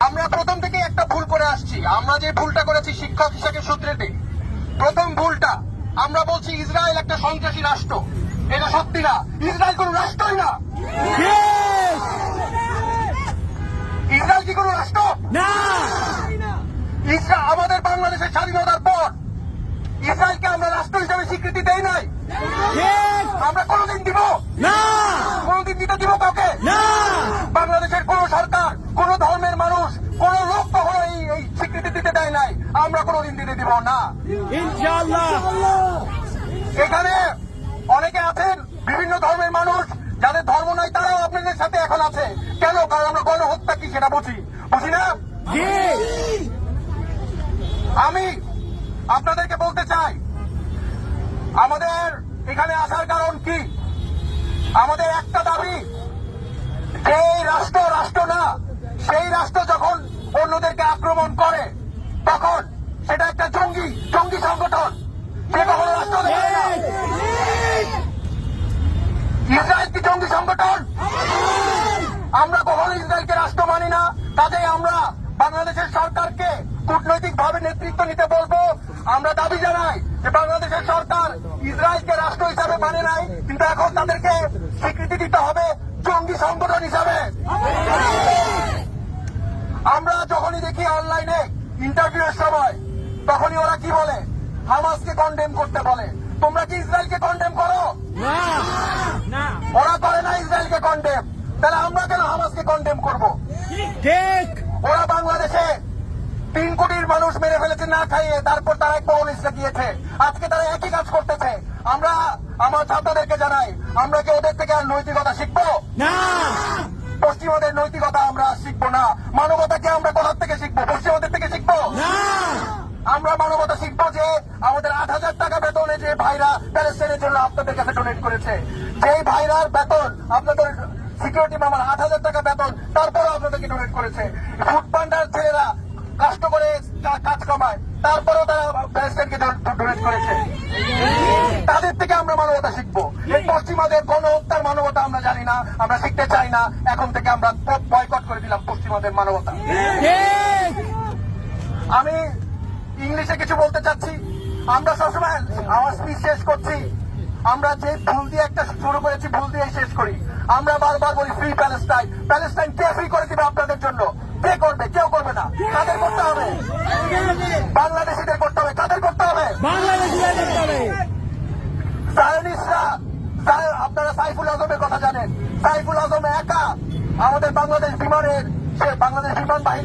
আমরা প্রথম থেকে একটা ভুল করে আসছি। আমরা যে ভুলটা করেছি শিক্ষক হিসেবে সূত্রেতে, প্রথম ভুলটা আমরা বলছি ইসরায়েল একটা সন্ত্রাসী রাষ্ট্র। এটা সত্যি না, ইসরায়েল কোন রাষ্ট্রই না। ইসরায়েল কি কোন রাষ্ট্র না? আমাদের বাংলাদেশের স্বাধীনতার পর ইসরায়েলকে আমরা রাষ্ট্র হিসেবে স্বীকৃতি দেই নাই। আমরা কোনদিন দিব না, কোনদিন দিতে দিব কাউকে না। বাংলাদেশের কোন সরকার, কোন ধর্মের মানুষ, কোন লোক কখনো এই স্বীকৃতি দিতে দেয় নাই। আমরা কোনদিন দিতে দিব না ইনশাআল্লাহ। এখানে অনেকে আছেন বিভিন্ন ধর্মের মানুষ, যাদের ধর্ম নাই তারাও আপনাদের সাথে এখন আছে। কেন? কারণ আমরা গণহত্যা কি সেটা বুঝি না। আমি আপনাদেরকে বলতে চাই, আমাদের এখানে আসার কারণ কি? আমাদের একটা দাবি, যে রাষ্ট্র না, সেই রাষ্ট্র যখন অন্যদেরকে আক্রমণ করে তখন সেটা একটা জঙ্গি সংগঠন। সে কখনো রাষ্ট্র দেয় না। ইসরায়েল কি জঙ্গি সংগঠন? আমরা কখনো ইসরায়েলকে রাষ্ট্র মানি না। কাজেই আমরা বাংলাদেশের সরকারকে কূটনৈতিকভাবে নেতৃত্ব নিতে বলবো। আমরা দাবি জানাই যে বাংলাদেশের সরকার ইসরায়েলকে রাষ্ট্র হিসাবে মানে নাই, কিন্তু এখন তাদেরকে স্বীকৃতি দিতে হবে জঙ্গি সংগঠন হিসাবে। আমরা যখনই দেখি অনলাইনে ইন্টারভিউয়ের সময়, তখনই ওরা কি বলে? হামাসকে কন্ডেম করতে বলে। তোমরা কি ইসরায়েলকে কন্ডেম করো? ওরা করে না ইসরায়েলকে কন্ডেম, তাহলে আমরা কেন হামাসকে কন্ডেম করবো? ঠিক। ওরা বাংলাদেশে 3 কোটির মানুষ মেরে ফেলেছে না খাইয়ে, তারপর তারা এক কমিউনিস্টে গিয়েছে। আজকে তারা একই কাজ করতেছে। আমরা আমার ছাত্রদেরকে জানাই, আমরা কি ওদের থেকে আর নৈতিকতা শিখবো না? পশ্চিমাদের নৈতিকতা আমরা শিখবো না। মানবতাকে আমরা কোথার থেকে শিখবো? পশ্চিমাদের থেকে শিখবো না। আমরা মানবতা শিখবো যে আমাদের 8,000 টাকা বেতনে যে ভাইরা প্যালেস্টাইনের জন্য আপনাদের কাছে ডোনেট করেছে, যেই ভাইরার বেতন আপনাদের সিকিউরিটি মামার 8,000 টাকা বেতন, তারপরও আপনাদেরকে ডোনেট করেছে। ফুড পান্ডার ছেলেরা কষ্ট করে কাজ কামায়, তারপরেও তারা প্যালেস্টাইনকে ডোনেট করেছে। তাদের থেকে আমরা মানবতা শিখবো। এই পশ্চিমাদের গণহত্যার মানবতা আমরা জানি না, আমরা শিখতে চাই না। এখন থেকে আমরা বয়কট করে দিলাম পশ্চিমাদের মানবতা। আমি ইংলিশে কিছু বলতে চাচ্ছি। আমরা সবসময় আমার স্পিচ শেষ করছি, আমরা যে ভুল দিয়ে একটা শুরু করেছি, ভুল দিয়ে শেষ করি। আমরা বারবার বলি ফ্রি প্যালেস্টাইন। প্যালেস্টাইন কে ফ্রি করে দিবে আপনাদের জন্য? কে করবে? কেউ করবে না। কাদের করতে হবে? বাংলাদেশিদের করতে হবে। কাদের করতে হবে? জায়নিস্টরা। আপনারা সাইফুল আজমের কথা জানেন। সাইফুল আজম একা আমাদের বাংলাদেশ বিমান বাহিনী